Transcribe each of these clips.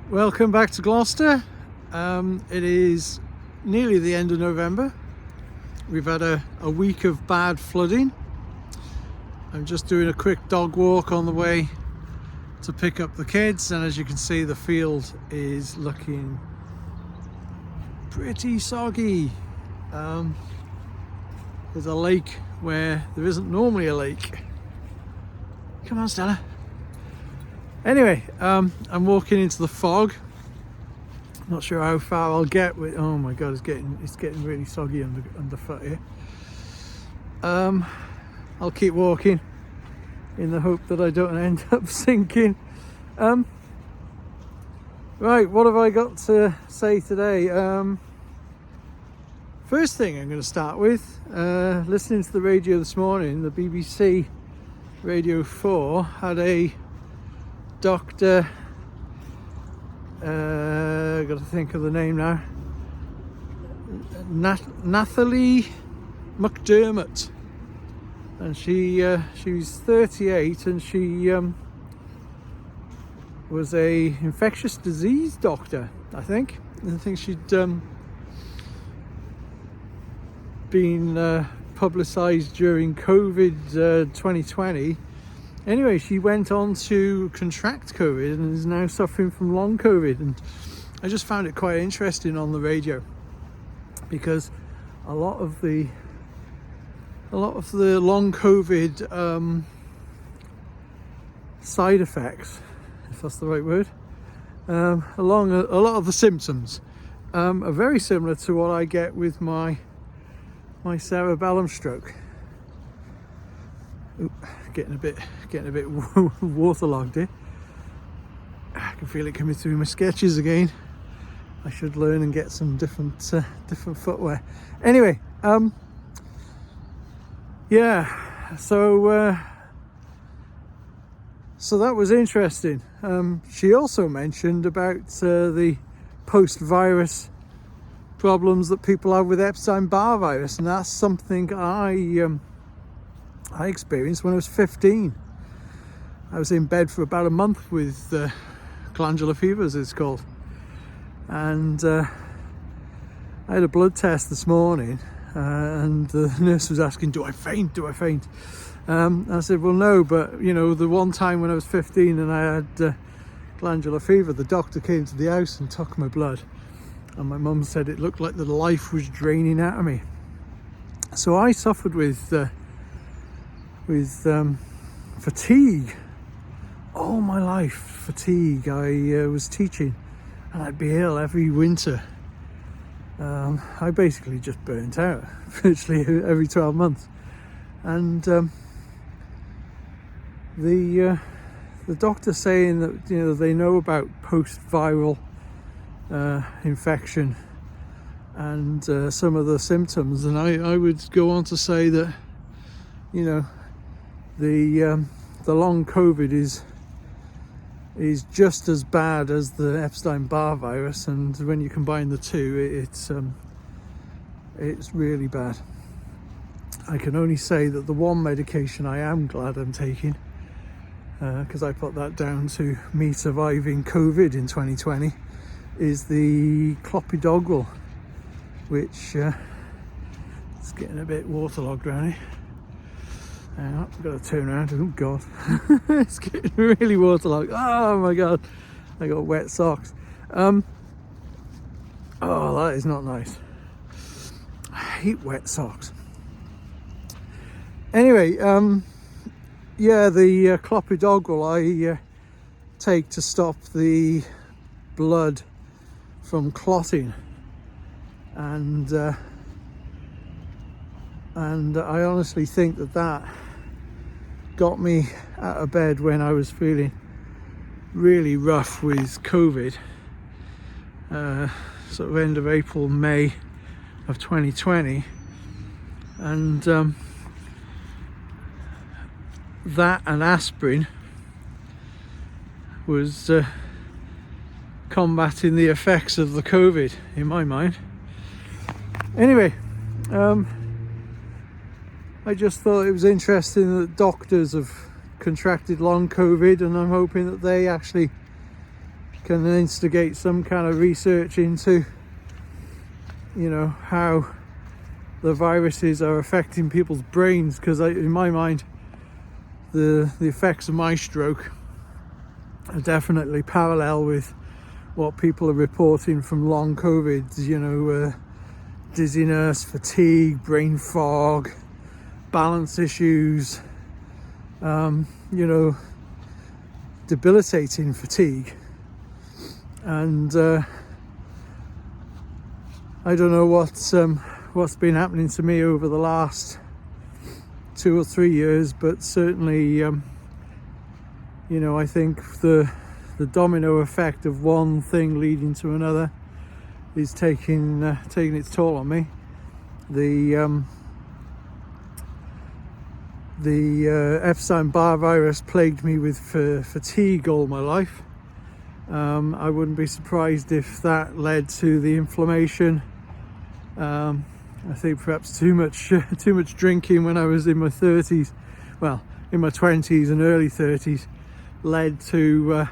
Welcome back to Gloucester. It is nearly the end of November. We've had a week of bad flooding. I'm just doing a quick dog walk on the way to pick up the kids, and as you can see, the field is looking pretty soggy. There's a lake where there isn't normally a lake. Come on, Stella. Anyway, I'm walking into the fog. Not sure how far I'll get with. Oh my god, it's getting really soggy underfoot here. I'll keep walking in the hope that I don't end up sinking. Right, what have I got to say today? First thing I'm going to start with, listening to the radio this morning, the BBC Radio 4 had a doctor, got to think of the name now, Nathalie McDermott, and she was 38, and she was a infectious disease doctor. I think she'd been publicised during COVID 2020. Anyway, she went on to contract COVID and is now suffering from long COVID, and I just found it quite interesting on the radio because a lot of the long COVID side effects, if that's the right word, a lot of the symptoms are very similar to what I get with my cerebellum stroke. Ooh, getting a bit waterlogged here. I can feel it coming through my sketches again. I should learn and get some different footwear. Anyway, yeah. So that was interesting. She also mentioned about the post-virus problems that people have with Epstein-Barr virus, and that's something I experienced when I was 15. I was in bed for about a month with glandular fever, as it's called, and I had a blood test this morning, and the nurse was asking, do I faint? I said, well, no, but you know, the one time when I was 15 and I had glandular fever, the doctor came to the house and took my blood, and my mum said it looked like the life was draining out of me. So I suffered with fatigue all my life. Fatigue. I was teaching and I'd be ill every winter. I basically just burnt out virtually every 12 months, and the doctor saying that, you know, they know about post-viral infection and some of the symptoms, and I would go on to say that, you know, the long COVID is just as bad as the Epstein-Barr virus, and when you combine the two, it's really bad. I can only say that the one medication I am glad I'm taking, because I put that down to me surviving COVID in 2020, is the Clopidogrel, which it's getting a bit waterlogged around here. I've got to turn around. Oh god, it's getting really waterlogged. Oh my god, I got wet socks. Oh, that is not nice. I hate wet socks. Anyway, yeah, the Clopidogrel I take to stop the blood from clotting, and I honestly think that got me out of bed when I was feeling really rough with COVID, sort of end of April, May of 2020, and that and aspirin was combating the effects of the COVID in my mind. Anyway, I just thought it was interesting that doctors have contracted long COVID, and I'm hoping that they actually can instigate some kind of research into, how the viruses are affecting people's brains, because in my mind the effects of my stroke are definitely parallel with what people are reporting from long COVIDs, dizziness, fatigue, brain fog, balance issues, debilitating fatigue. And I don't know what's been happening to me over the last 2 or 3 years, but certainly I think the domino effect of one thing leading to another is taking its toll on me. The Epstein-Barr virus plagued me with fatigue all my life. I wouldn't be surprised if that led to the inflammation. I think perhaps too much drinking when I was in my 30s, well, in my 20s and early 30s, led to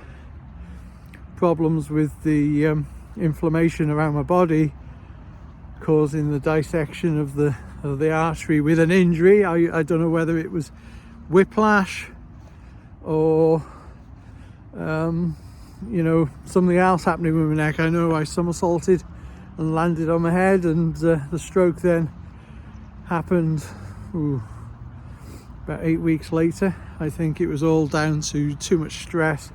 problems with the inflammation around my body, causing the dissection of the artery with an injury. I don't know whether it was whiplash or something else happening with my neck. I know I somersaulted and landed on my head, and the stroke then happened about 8 weeks later. I think it was all down to too much stress,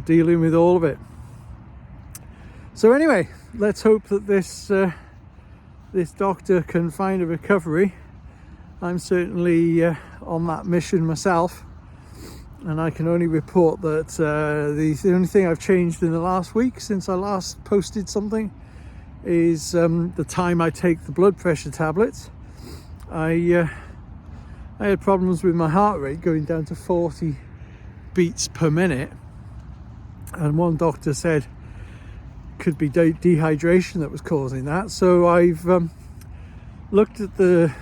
dealing with all of it. So anyway, let's hope that this doctor can find a recovery. I'm certainly on that mission myself, and I can only report that the only thing I've changed in the last week since I last posted something is the time I take the blood pressure tablets. I had problems with my heart rate going down to 40 beats per minute, and one doctor said could be dehydration that was causing that. So I've looked at the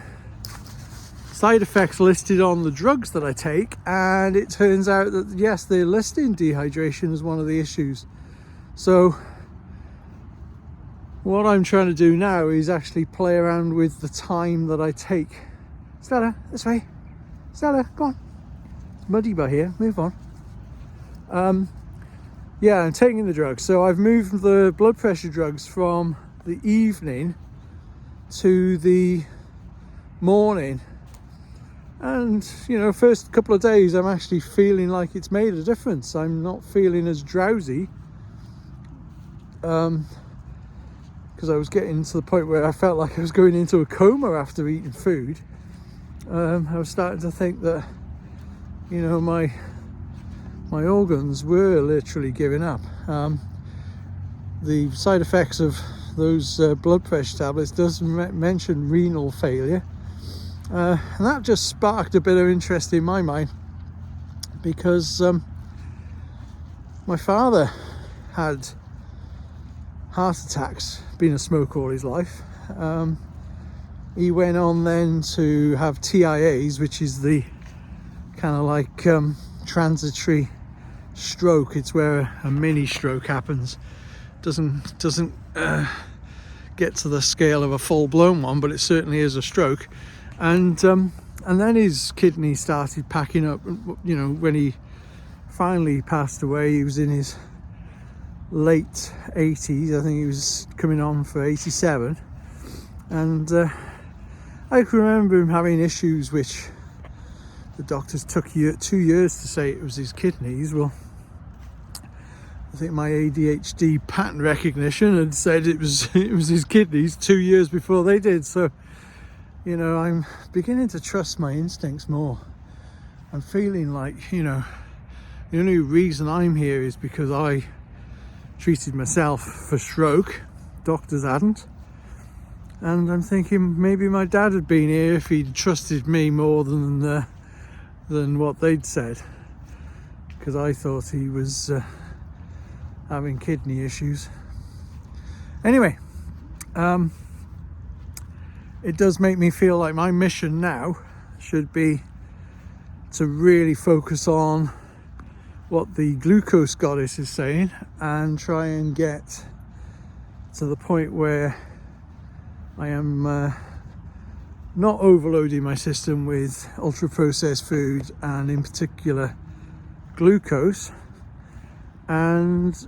side effects listed on the drugs that I take, and it turns out that yes, they're listing dehydration as one of the issues. So what I'm trying to do now is actually play around with the time that I take. Stella, this way. Stella, go on. It's muddy by here, move on. Yeah, I'm taking the drugs. So I've moved the blood pressure drugs from the evening to the morning. And, first couple of days I'm actually feeling like it's made a difference. I'm not feeling as drowsy. Because I was getting to the point where I felt like I was going into a coma after eating food. I was starting to think that, my organs were literally giving up. The side effects of those blood pressure tablets does mention renal failure. And that just sparked a bit of interest in my mind, because my father had heart attacks, been a smoker all his life. He went on then to have TIAs, which is the kind of like transitory stroke. It's where a mini stroke happens. Doesn't get to the scale of a full-blown one, but it certainly is a stroke. And then his kidney started packing up. When he finally passed away, he was in his late 80s. I think he was coming on for 87. And I can remember him having issues which the doctors took 2 years to say it was his kidneys. Well, I think my ADHD pattern recognition had said it was his kidneys 2 years before they did. So, I'm beginning to trust my instincts more. I'm feeling like, the only reason I'm here is because I treated myself for stroke. Doctors hadn't. And I'm thinking maybe my dad had been here if he'd trusted me more than what they'd said. Because I thought he was having kidney issues. Anyway, it does make me feel like my mission now should be to really focus on what the glucose goddess is saying and try and get to the point where I am not overloading my system with ultra processed food and in particular glucose, and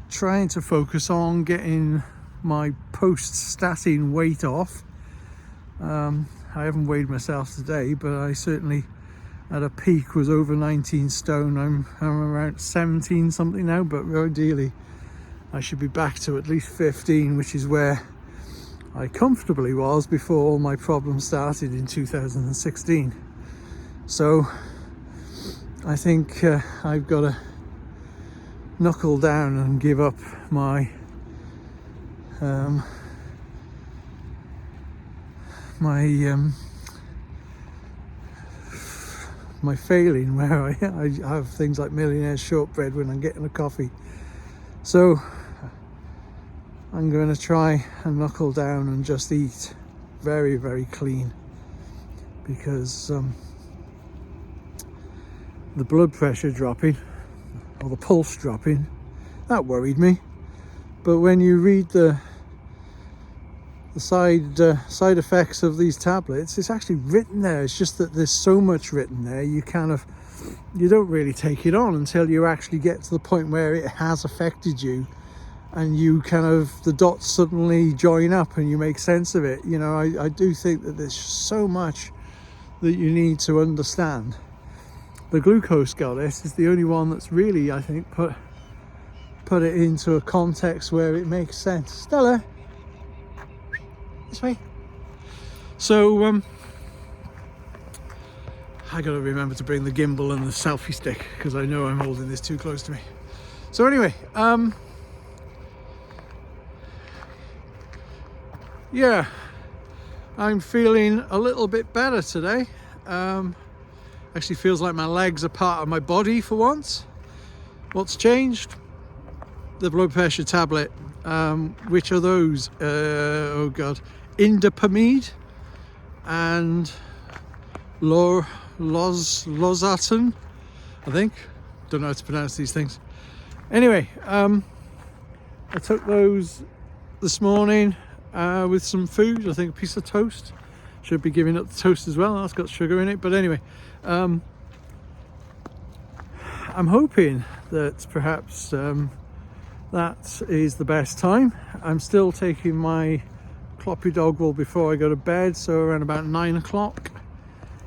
trying to focus on getting my post-statin weight off. I haven't weighed myself today, but I certainly at a peak was over 19 stone. I'm around 17 something now, but ideally I should be back to at least 15, which is where I comfortably was before all my problems started in 2016. So I think I've got to knuckle down and give up my my failing where I have things like millionaire's shortbread when I'm getting a coffee. So I'm going to try and knuckle down and just eat very, very clean, because the blood pressure dropping or the pulse dropping, that worried me. But when you read the side effects of these tablets, it's actually written there. It's just that there's so much written there, you don't really take it on until you actually get to the point where it has affected you, and you the dots suddenly join up and you make sense of it. You know, I do think that there's so much that you need to understand. The glucose goddess is the only one that's really, I think, put it into a context where it makes sense. Stella, this way. So I gotta remember to bring the gimbal and the selfie stick, because I know I'm holding this too close to me. So anyway, yeah, I'm feeling a little bit better today. Actually feels like my legs are part of my body for once. What's changed? The blood pressure tablet. Which are those? Oh god, indapamide and losartan, I think. Don't know how to pronounce these things. Anyway, I took those this morning with some food. I think a piece of toast. Should be giving up the toast as well. That's got sugar in it. But anyway, I'm hoping that perhaps that is the best time. I'm still taking my Clopidogrel before I go to bed, so around about 9 o'clock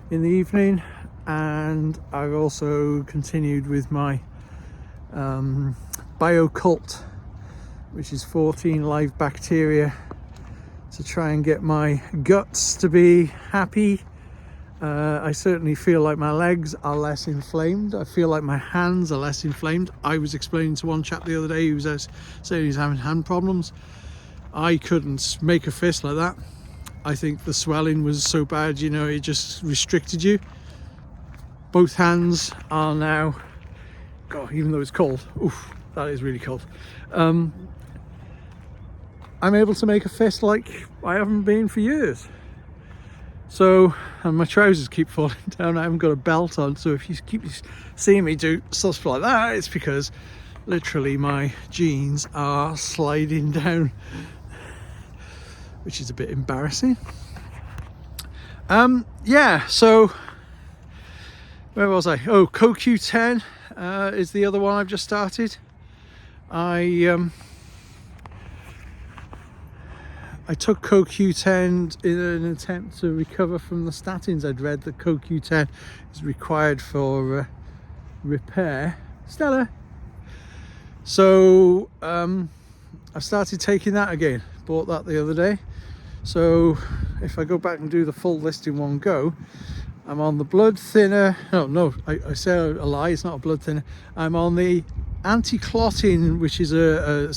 in the evening, and I've also continued with my BioCult, which is 14 live bacteria to try and get my guts to be happy. I certainly feel like my legs are less inflamed. I feel like my hands are less inflamed. I was explaining to one chap the other day who was saying he's having hand problems. I couldn't make a fist like that. I think the swelling was so bad, you know, it just restricted you. Both hands are now, God, even though it's cold, oof, that is really cold. I'm able to make a fist like I haven't been for years. So, and my trousers keep falling down. I haven't got a belt on, so if you keep seeing me do stuff like that, it's because literally my jeans are sliding down, which is a bit embarrassing. Yeah, so where was I? Oh, CoQ10 is the other one I've just started. I took CoQ10 in an attempt to recover from the statins. I'd read that CoQ10 is required for repair. Stella. So I've started taking that again. Bought that the other day. So if I go back and do the full list in one go, I'm on the blood thinner. No, I say a lie. It's not a blood thinner. I'm on the anti-clotting, which is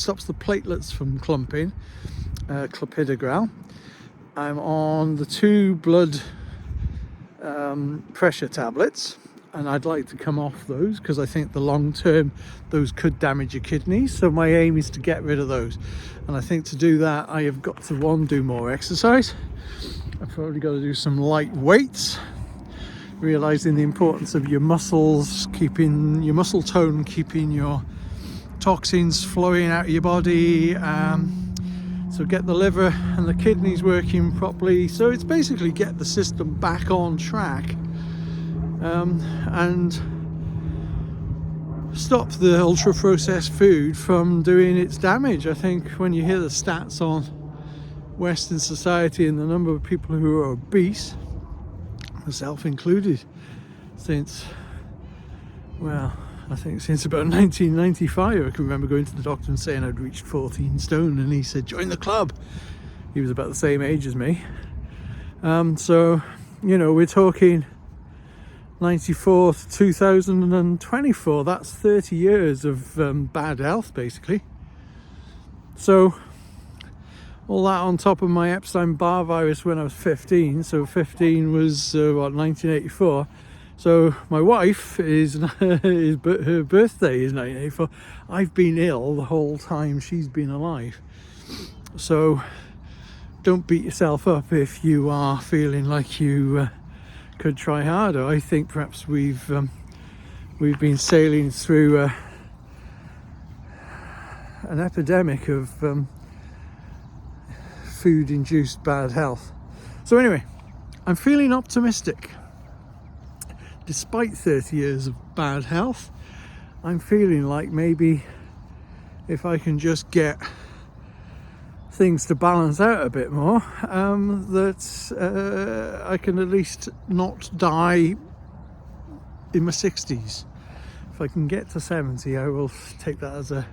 stops the platelets from clumping. Clopidogrel. I'm on the 2 blood pressure tablets, and I'd like to come off those because I think the long term those could damage your kidneys, so my aim is to get rid of those. And I think to do that I have got to do more exercise. I've probably got to do some light weights, realizing the importance of your muscles, keeping your muscle tone, keeping your toxins flowing out of your body, so get the liver and the kidneys working properly. So it's basically get the system back on track, and stop the ultra processed food from doing its damage. I think when you hear the stats on Western society and the number of people who are obese, myself included, since about 1995, I can remember going to the doctor and saying I'd reached 14 stone, and he said, join the club. He was about the same age as me. So, we're talking 94 to 2024. That's 30 years of bad health, basically. So, all that on top of my Epstein-Barr virus when I was 15. So 15 was 1984. So my wife her birthday is 1984. I've been ill the whole time she's been alive. So don't beat yourself up if you are feeling like you could try harder. I think perhaps we've been sailing through an epidemic of food-induced bad health. So anyway, I'm feeling optimistic. Despite 30 years of bad health, I'm feeling like maybe if I can just get things to balance out a bit more, that I can at least not die in my 60s. If I can get to 70, I will take that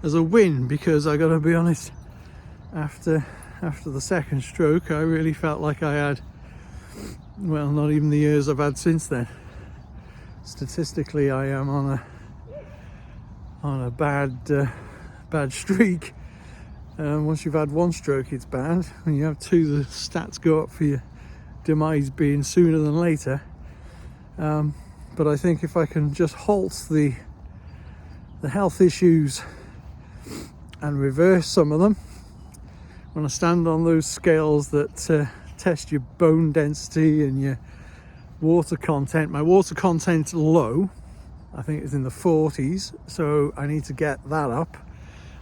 as a win, because I gotta be honest, after the second stroke, I really felt like I had, not even the years I've had since then. Statistically, I am on a bad streak. Once you've had one stroke, it's bad. When you have two, the stats go up for your demise being sooner than later. But I think if I can just halt the health issues and reverse some of them, when I stand on those scales that test your bone density and your water content, my water content's low. I think it's in the 40s, so I need to get that up.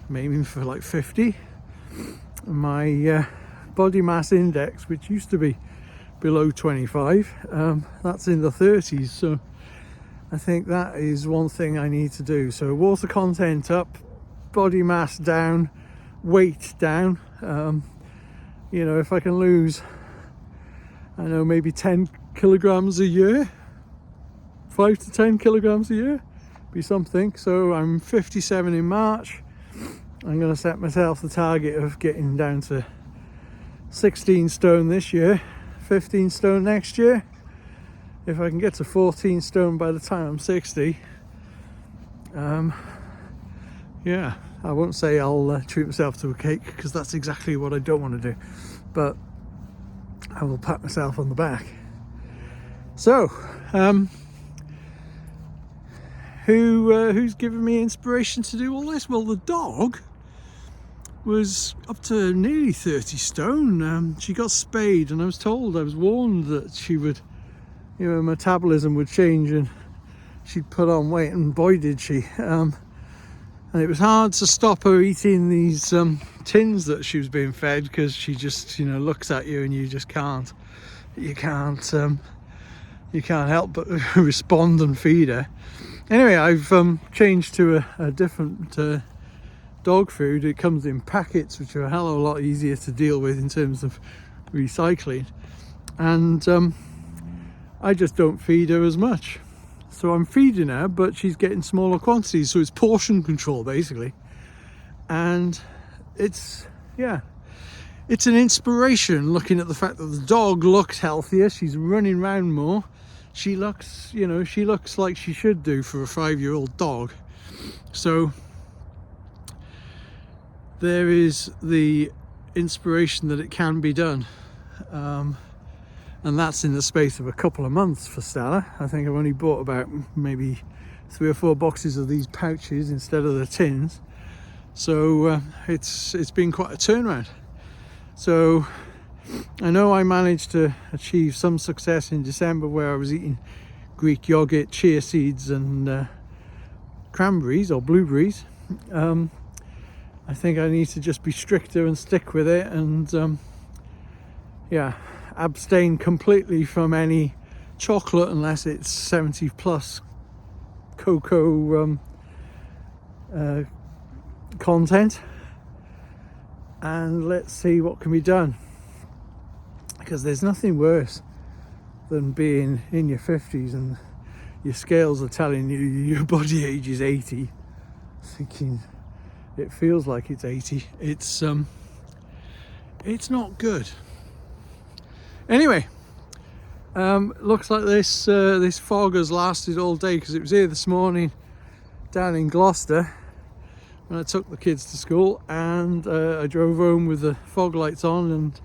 I'm aiming for like 50. My body mass index, which used to be below 25, that's in the 30s, so I think that is one thing I need to do. So water content up, body mass down, weight down. If I can lose, I know, maybe 10 kilograms a year, 5 to 10 kilograms a year, be something. So I'm 57 in March. I'm going to set myself the target of getting down to 16 stone this year, 15 stone next year. If I can get to 14 stone by the time I'm 60, I won't say I'll treat myself to a cake, because that's exactly what I don't want to do, but I will pat myself on the back. So, who's given me inspiration to do all this? Well, the dog was up to nearly 30 stone. She got spayed, and I was warned that she would, her metabolism would change and she'd put on weight, and boy did she. And it was hard to stop her eating these tins that she was being fed, because she just, looks at you and you just can't help but respond and feed her. Anyway, I've changed to a different dog food. It comes in packets, which are a hell of a lot easier to deal with in terms of recycling, and I just don't feed her as much. So I'm feeding her, but she's getting smaller quantities, so it's portion control basically. And it's an inspiration looking at the fact that the dog looks healthier, she's running around more, she looks like she should do for a 5-year-old dog. So there is the inspiration that it can be done. And that's in the space of a couple of months for Stella. I think I've only bought about maybe 3 or 4 boxes of these pouches instead of the tins. So it's been quite a turnaround. So I know I managed to achieve some success in December where I was eating Greek yogurt, chia seeds and cranberries or blueberries. I think I need to just be stricter and stick with it, and yeah, abstain completely from any chocolate unless it's 70 plus cocoa content, and let's see what can be done, because there's nothing worse than being in your 50s and your scales are telling you your body age is 80, thinking it feels like it's 80. It's not good. Anyway, looks like this fog has lasted all day, because it was here this morning down in Gloucester when I took the kids to school, and I drove home with the fog lights on and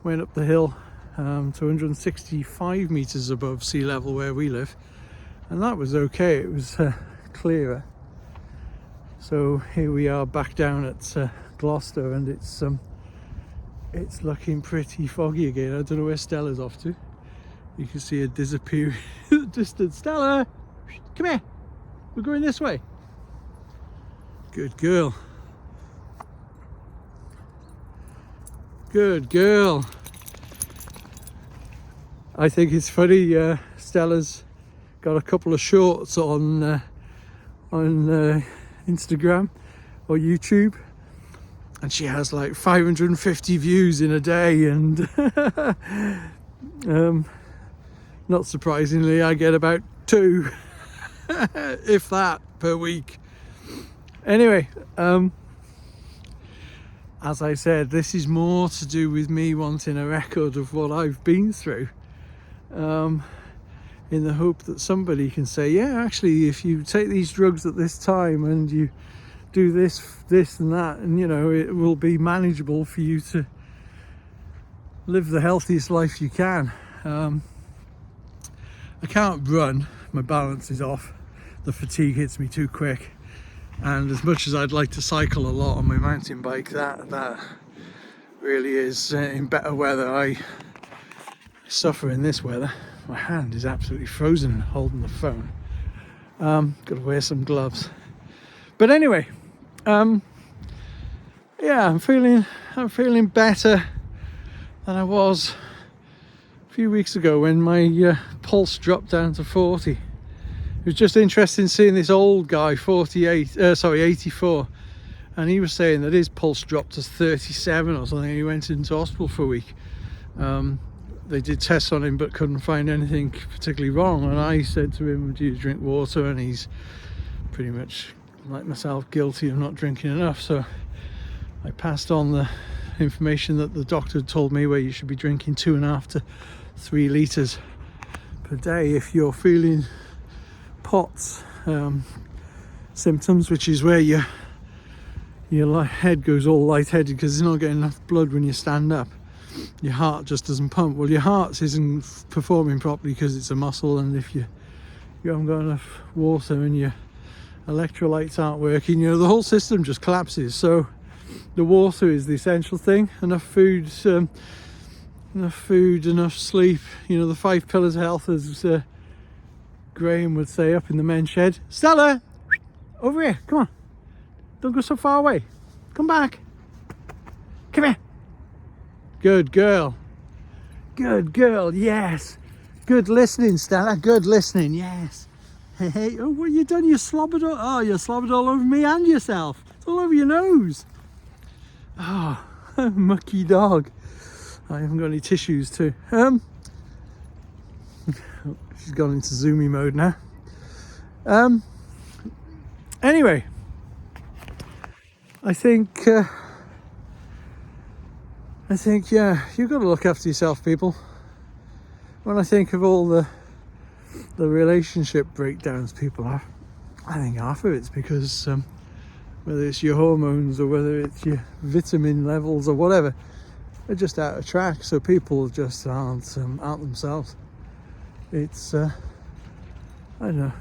went up the hill to 165 meters above sea level where we live, and that was okay. It was clearer. So here we are back down at Gloucester, and it's looking pretty foggy again. I don't know where Stella's off to. You can see her disappear in the distance. Stella, come here. We're going this way. Good girl. Good girl. I think it's funny. Stella's got a couple of shorts on Instagram or YouTube, and she has like 550 views in a day, and not surprisingly I get about 2 if that per week. Anyway, as I said, this is more to do with me wanting a record of what I've been through, in the hope that somebody can say, yeah, actually, if you take these drugs at this time and you do this and that, and you know, it will be manageable for you to live the healthiest life you can. I can't run, my balance is off, the fatigue hits me too quick, and as much as I'd like to cycle a lot on my mountain bike, that really is in better weather. I suffer in this weather. My hand is absolutely frozen holding the phone. Got to wear some gloves. But anyway, yeah, I'm feeling better than I was a few weeks ago when my pulse dropped down to 40. It was just interesting seeing this old guy, 84, and he was saying that his pulse dropped to 37 or something. He went into hospital for a week. They did tests on him but couldn't find anything particularly wrong, and I said to him, do you drink water? And he's pretty much like myself, guilty of not drinking enough. So I passed on the information that the doctor had told me, where you should be drinking 2.5 to 3 litres per day if you're feeling POTS symptoms, which is where your head goes all lightheaded because there's not getting enough blood when you stand up. Your heart just doesn't pump. Well, your heart isn't performing properly because it's a muscle, and if you haven't got enough water and your electrolytes aren't working, you know, the whole system just collapses. So the water is the essential thing. Enough food, enough sleep. You know, the 5 pillars of health, as Graham would say up in the men's shed. Stella, over here, come on, don't go so far away, come back, come here. Good girl, yes, good listening, Stella, good listening, yes. Hey, oh, what you done? You slobbered all over me and yourself. It's all over your nose. Oh, mucky dog. I haven't got any tissues too. She's gone into zoomy mode now. Anyway, I think yeah, you've got to look after yourself, people. When I think of all the relationship breakdowns people have, I think half of it's because whether it's your hormones or whether it's your vitamin levels or whatever, they're just out of track. So people just aren't themselves. It's I don't know.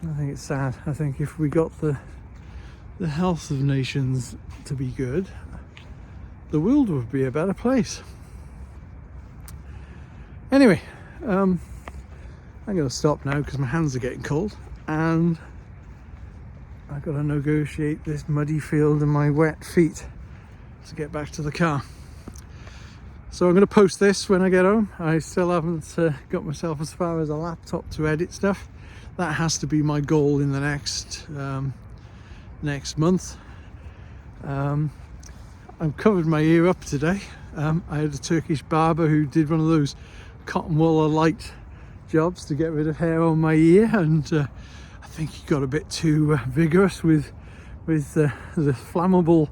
I think it's sad. I think if we got the health of nations to be good, the world would be a better place. Anyway, I'm going to stop now because my hands are getting cold and I've got to negotiate this muddy field and my wet feet to get back to the car. So I'm going to post this when I get home. I still haven't got myself as far as a laptop to edit stuff. That has to be my goal in the next month. I've covered my ear up today. I had a Turkish barber who did one of those cotton wool light jobs to get rid of hair on my ear, and I think he got a bit too vigorous with the flammable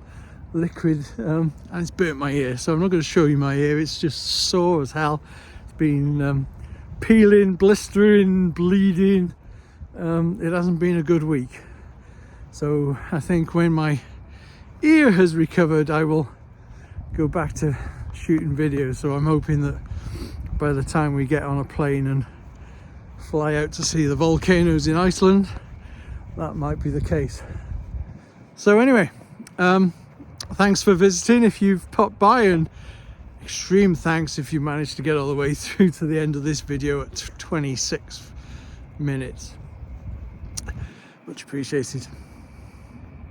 liquid, and it's burnt my ear. So I'm not going to show you my ear. It's just sore as hell. It's been peeling, blistering, bleeding. It hasn't been a good week. So I think when my ear has recovered, I will go back to shooting videos. So I'm hoping that by the time we get on a plane and fly out to see the volcanoes in Iceland, that might be the case. So anyway, thanks for visiting if you've popped by, and extreme thanks if you managed to get all the way through to the end of this video at 26 minutes. Much appreciated.